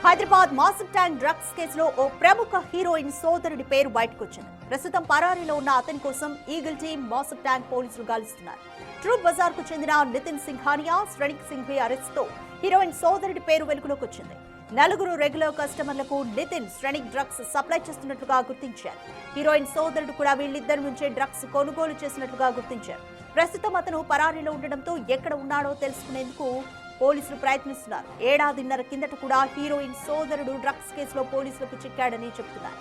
Hyderabad మాసిఫ్ tank drugs కేసులో ఓ ప్రముఖ heroine సోదరుడి పేరు బయటకొచ్చింది. ప్రస్తుతం పరారీలో ఉన్న అతని కోసం ఈగల్ టీమ్ మాసిఫ్ ట్యాంక్ పోలీసులు గాలిస్తున్నారు. ట్రూప్ బజార్ కు చెందిన నితిన్ సింఘానియా, శ్రేణిక్ సింఘ్వి అరెస్ట్ తో హీరోయిన్ సోదరుడి పేరు వెలుగులోకి వచ్చింది. 4 రెగ్యులర్ కస్టమర్లకు నితిన్, శ్రేణిక్ డ్రగ్స్ సప్లై చేస్తున్నట్లుగా గుర్తించారు. హీరోయిన్ సోదరుడు కూడా వీళ్ళిద్దరి నుంచే డ్రగ్స్ కొనుగోలు చేసినట్లుగా గుర్తించారు. ప్రస్తుతం అతను పరారీలో ఉండడంతో ఎక్కడ ఉన్నాడో తెలుసుకునేందుకు పోలీసులు ప్రయత్నిస్తున్నారు. ఏడాదిన్నర కిందట కూడా హీరోయిన్ సోదరుడు డ్రగ్స్ కేసులో పోలీసులకు చిక్కాడని చెబుతున్నారు.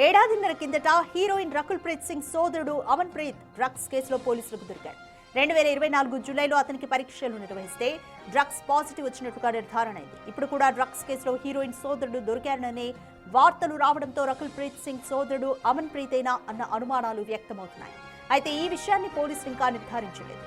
ఏడాదిన్నర కిందట హీరోయిన్ రకుల్ ప్రీత్ సింగ్ సోదరుడు అమన్ ప్రీత్ డ్రగ్స్ కేసులో పోలీసులకు దొరికాడు. 2024 జూలైలో అతనికి పరీక్షలు నిర్వహిస్తే డ్రగ్స్ పాజిటివ్ వచ్చినట్టుగా నిర్ధారణ అయింది. ఇప్పుడు కూడా డ్రగ్స్ కేసులో హీరోయిన్ సోదరుడు దొరికారనే వార్తలు రావడంతో రకుల్ ప్రీత్ సింగ్ సోదరుడు అమన్ ప్రీతేనా అన్న అనుమానాలు వ్యక్తమవుతున్నాయి. అయితే ఈ విషయాన్ని పోలీసులు ఇంకా నిర్ధారించలేదు.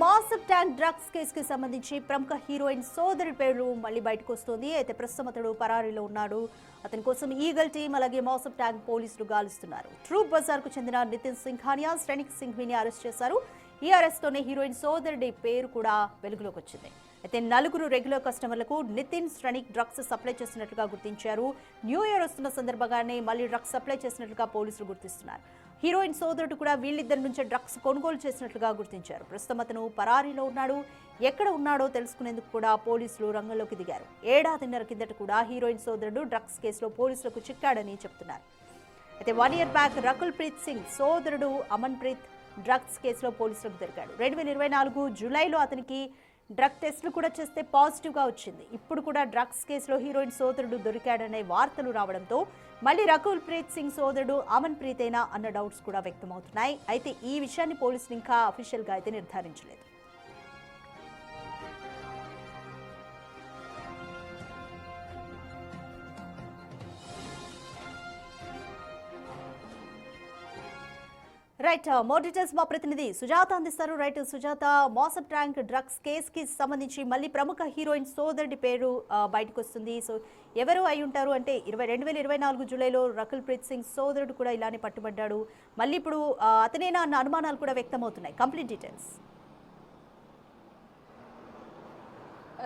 మాసిఫ్ ట్యాంక్ డ్రగ్స్ కేసుకి సంబంధించి ప్రముఖ హీరోయిన్ సోదరి పేరు మళ్ళీ బయటకు వస్తోంది. అయితే ప్రస్తుతం అతడు పరారీలో ఉన్నాడు. అతని కోసం ఈగల్ టీం అలాగే మాసిఫ్ ట్యాంక్ పోలీసులు గాలిస్తున్నారు. ట్రూప్ బజార్ కు చెందిన నితిన్ సింఘానియా, శ్రేణిక్ సింఘ్విని అరెస్ట్ చేశారు. ఈ అరెస్ట్ తోనే హీరోయిన్ సోదరుడి పేరు కూడా వెలుగులోకి వచ్చింది. అయితే 4 రెగ్యులర్ కస్టమర్లకు నితిన్, శ్రేణిక్ డ్రగ్స్ సప్లై చేసినట్లుగా గుర్తించారు. న్యూ ఇయర్ వస్తున్న సందర్భంగానే మళ్ళీ డ్రగ్స్ సప్లై చేసినట్లుగా పోలీసులు గుర్తిస్తున్నారు. హీరోయిన్ సోదరుడు కూడా వీళ్ళిద్దరి నుంచే డ్రగ్స్ కొనుగోలు చేసినట్లుగా గుర్తించారు. ప్రస్తుతం అతను పరారీలో ఉన్నాడు. ఎక్కడ ఉన్నాడో తెలుసుకునేందుకు కూడా పోలీసులు రంగంలోకి దిగారు. ఏడాదిన్నర కిందట కూడా హీరోయిన్ సోదరుడు డ్రగ్స్ కేసులో పోలీసులకు చిక్కాడని చెప్తున్నారు. అయితే 1 ఇయర్ బ్యాక్ రకుల్ ప్రీత్ సింగ్ సోదరుడు అమన్ ప్రీత్ డ్రగ్స్ కేసులో పోలీసులకు దొరికాడు. 2024 జూలైలో అతనికి డ్రగ్ టెస్టులు కూడా చేస్తే పాజిటివ్గా వచ్చింది. ఇప్పుడు కూడా డ్రగ్స్ కేసులో హీరోయిన్ సోదరుడు దొరికాడనే వార్తలు రావడంతో మళ్ళీ రకుల్ ప్రీత్ సింగ్ సోదరుడు అమన్ ప్రీతేనా అన్న డౌట్స్ కూడా వ్యక్తమవుతున్నాయి. అయితే ఈ విషయాన్ని పోలీసులు ఇంకా అఫీషియల్గా అయితే నిర్ధారించలేదు. రైట్, మోర్ డీటెయిల్స్ మా ప్రతినిధి సుజాత అందిస్తారు. రైట్ సుజాత, మాసిఫ్ ట్యాంక్ డ్రగ్స్ కేసుకి సంబంధించి మళ్ళీ ప్రముఖ హీరోయిన్ సోదరుడి పేరు బయటకు వస్తుంది. సో ఎవరు అయి ఉంటారు అంటే 2024 జూలైలో రకుల్ ప్రీత్ సింగ్ సోదరుడు కూడా ఇలానే పట్టుబడ్డాడు. మళ్ళీ ఇప్పుడు అతనేనా అన్న అనుమానాలు కూడా వ్యక్తమవుతున్నాయి. Complete details.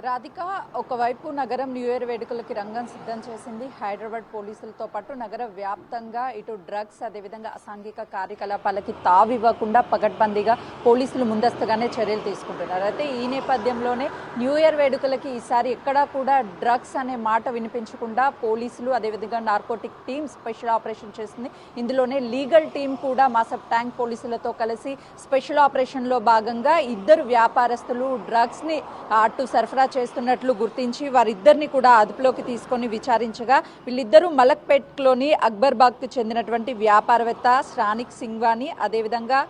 రాధిక, ఒకవైపు నగరం న్యూ ఇయర్ వేడుకలకి రంగం సిద్ధం చేసింది. హైదరాబాద్ పోలీసులతో పాటు నగర వ్యాప్తంగా ఇటు డ్రగ్స్ అదేవిధంగా అసాంఘిక కార్యకలాపాలకి తావివ్వకుండా పకడ్బందీగా పోలీసులు ముందస్తుగానే చర్యలు తీసుకుంటున్నారు. అయితే ఈ నేపథ్యంలోనే న్యూ ఇయర్ వేడుకలకి ఈసారి ఎక్కడా కూడా డ్రగ్స్ అనే మాట వినిపించకుండా పోలీసులు అదేవిధంగా నార్కోటిక్ టీమ్ స్పెషల్ ఆపరేషన్ చేస్తుంది. ఇందులోనే లీగల్ టీం కూడా మాసిఫ్ ట్యాంక్ పోలీసులతో కలిసి స్పెషల్ ఆపరేషన్లో భాగంగా 2 వ్యాపారస్తులు డ్రగ్స్ని అటు సరఫరా చేస్తున్నట్లు గుర్తించి వారిద్దరిని కూడా అదుపులోకి తీసుకొని విచారించగా వీళ్ళిద్దరూ మలక్పేట్లోని అక్బర్బాగ్కు చెందినటువంటి వ్యాపారవేత్త శ్రేణిక్ సింఘ్వాని, అదేవిధంగా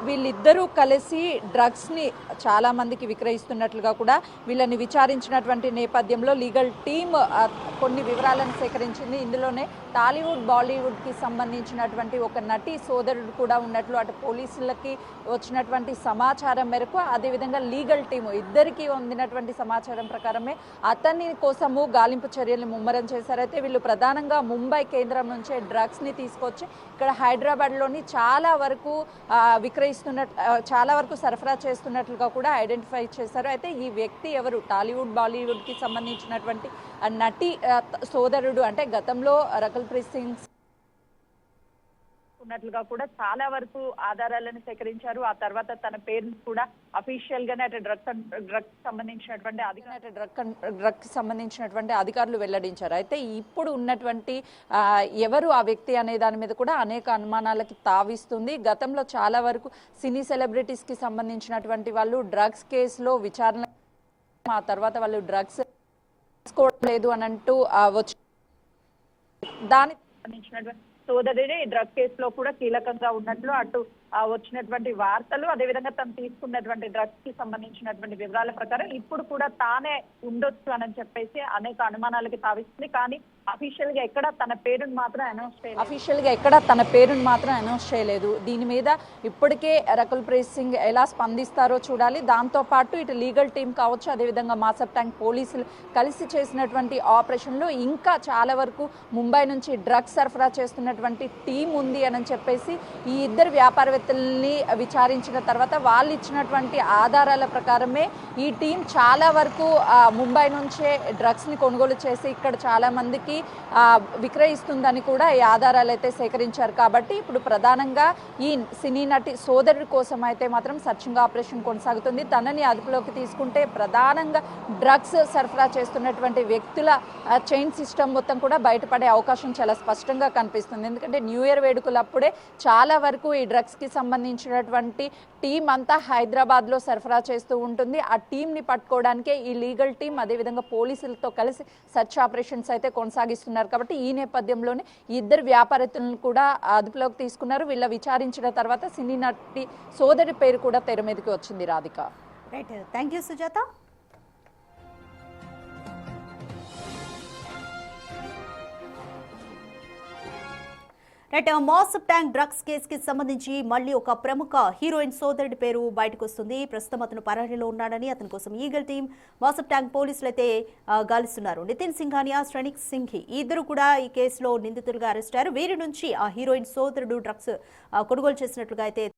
వీళ్ళిద్దరూ కలిసి డ్రగ్స్ని చాలా మందికి విక్రయిస్తున్నట్లుగా కూడా వీళ్ళని విచారించినటువంటి నేపథ్యంలో లీగల్ టీమ్ కొన్ని వివరాలను సేకరించింది. ఇందులోనే టాలీవుడ్, బాలీవుడ్కి సంబంధించినటువంటి ఒక నటి సోదరుడు కూడా ఉన్నట్లు అటు పోలీసులకి వచ్చినటువంటి సమాచారం మేరకు అదేవిధంగా లీగల్ టీము ఇద్దరికి అందినటువంటి సమాచారం ప్రకారమే అతని కోసము గాలింపు చర్యలు ముమ్మరం చేశారు. అయితే వీళ్ళు ప్రధానంగా ముంబై కేంద్రం నుంచే డ్రగ్స్ని తీసుకొచ్చి ఇక్కడ హైదరాబాద్లోని చాలా వరకు సరఫరా చేస్తున్నట్లుగా కూడా ఐడెంటిఫై చేశారు. అయితే ఈ వ్యక్తి ఎవరు, టాలీవుడ్, బాలీవుడ్కి సంబంధించినటువంటి నటి సోదరుడు అంటే గతంలో రకుల్ ప్రీత్ సింగ్ ఉన్నట్లుగా కూడా చాలా వరకు ఆధారాలను సేకరించారు. ఆ తర్వాత తన పేరును కూడా అఫీషియల్ గానే అటు డ్రగ్స్ సంబంధించినటువంటి అధికారులు వెల్లడించారు. అయితే ఇప్పుడు ఉన్నటువంటి ఎవరు ఆ వ్యక్తి అనే దాని మీద కూడా అనేక అనుమానాలకి తావిస్తుంది. గతంలో చాలా వరకు సినీ సెలబ్రిటీస్ కి సంబంధించినటువంటి వాళ్ళు డ్రగ్స్ కేసులో విచారణ, ఆ తర్వాత వాళ్ళు డ్రగ్స్ తీసుకోవడం లేదు అని అంటూ వచ్చి దాని సంబంధించినటువంటి సోదరుడే ఈ డ్రగ్ కేసులో కూడా కీలకంగా ఉన్నట్లు అటు వచ్చినటువంటి వార్తలు, అదేవిధంగా తను తీసుకున్నటువంటి డ్రగ్స్ కి సంబంధించినటువంటి వివరాల ప్రకారం ఇప్పుడు కూడా తానే ఉండొచ్చు అని చెప్పేసి అనేక అనుమానాలకి తావిస్తుంది. కానీ అఫీషియల్ గా ఎక్కడ తన పేరును మాత్రం అనౌన్స్ చేయలేదు. దీని మీద ఇప్పటికే రకుల్ ప్రీత్ సింగ్ ఎలా స్పందిస్తారో చూడాలి. దాంతో పాటు ఇటు లీగల్ టీం కావచ్చు, అదేవిధంగా మాసబ్ ట్యాంక్ పోలీసులు కలిసి చేసినటువంటి ఆపరేషన్లో ఇంకా చాలా వరకు ముంబై నుంచి డ్రగ్స్ సరఫరా చేస్తున్నటువంటి టీం ఉంది అని చెప్పేసి ఈ ఇద్దరు వ్యాపారవేత్తల్ని విచారించిన తర్వాత వాళ్ళు ఇచ్చినటువంటి ఆధారాల ప్రకారమే ఈ టీం చాలా వరకు ముంబై నుంచే డ్రగ్స్ని కొనుగోలు చేసి ఇక్కడ చాలా మందికి విక్రయిస్తుందని కూడా ఈ ఆధారాలు అయితే సేకరించారు. కాబట్టి ఇప్పుడు ప్రధానంగా ఈ సినీ నటి సోదరుడి కోసం అయితే మాత్రం సర్చింగ్ ఆపరేషన్ కొనసాగుతుంది. తనని అదుపులోకి తీసుకుంటే ప్రధానంగా డ్రగ్స్ సరఫరా చేస్తున్నటువంటి వ్యక్తుల చైన్ సిస్టమ్ మొత్తం కూడా బయటపడే అవకాశం చాలా స్పష్టంగా కనిపిస్తుంది. ఎందుకంటే న్యూ ఇయర్ వేడుకలప్పుడే చాలా వరకు ఈ డ్రగ్స్కి సంబంధించినటువంటి టీం అంతా హైదరాబాద్లో సరఫరా చేస్తూ ఉంటుంది. ఆ టీంని పట్టుకోవడానికే ఈ లీగల్ టీం అదేవిధంగా పోలీసులతో కలిసి సర్చ్ ఆపరేషన్స్ అయితే కొనసాగిస్తున్నారు. కాబట్టి ఈ నేపథ్యంలోనే ఇద్దరు వ్యాపారస్తులను కూడా అదుపులోకి తీసుకున్నారు. వీళ్ళ విచారించిన తర్వాత సినీ నటి సోదరి పేరు కూడా తెర మీదకి వచ్చింది. Radhika. Right, thank you Sujatha. Right, Masab tank drugs కేసుకి సంబంధించి మళ్ళీ ఒక ప్రముఖ హీరోయిన్ సోదరుడి పేరు బయటకు వస్తుంది. ప్రస్తుతం అతను పరారీలో ఉన్నాడని అతని కోసం ఈగల్ టీం, మాసబ్ ట్యాంక్ పోలీసులు అయితే గాలిస్తున్నారు. నితిన్ సింఘానియా, శ్రేణిక్ సింఘి ఈ ఇద్దరు కూడా ఈ కేసులో నిందితులుగా అరెస్ట్ అయ్యారు. వీరి నుంచి ఆ హీరోయిన్ సోదరుడు డ్రగ్స్ కొనుగోలు చేసినట్లుగా అయితే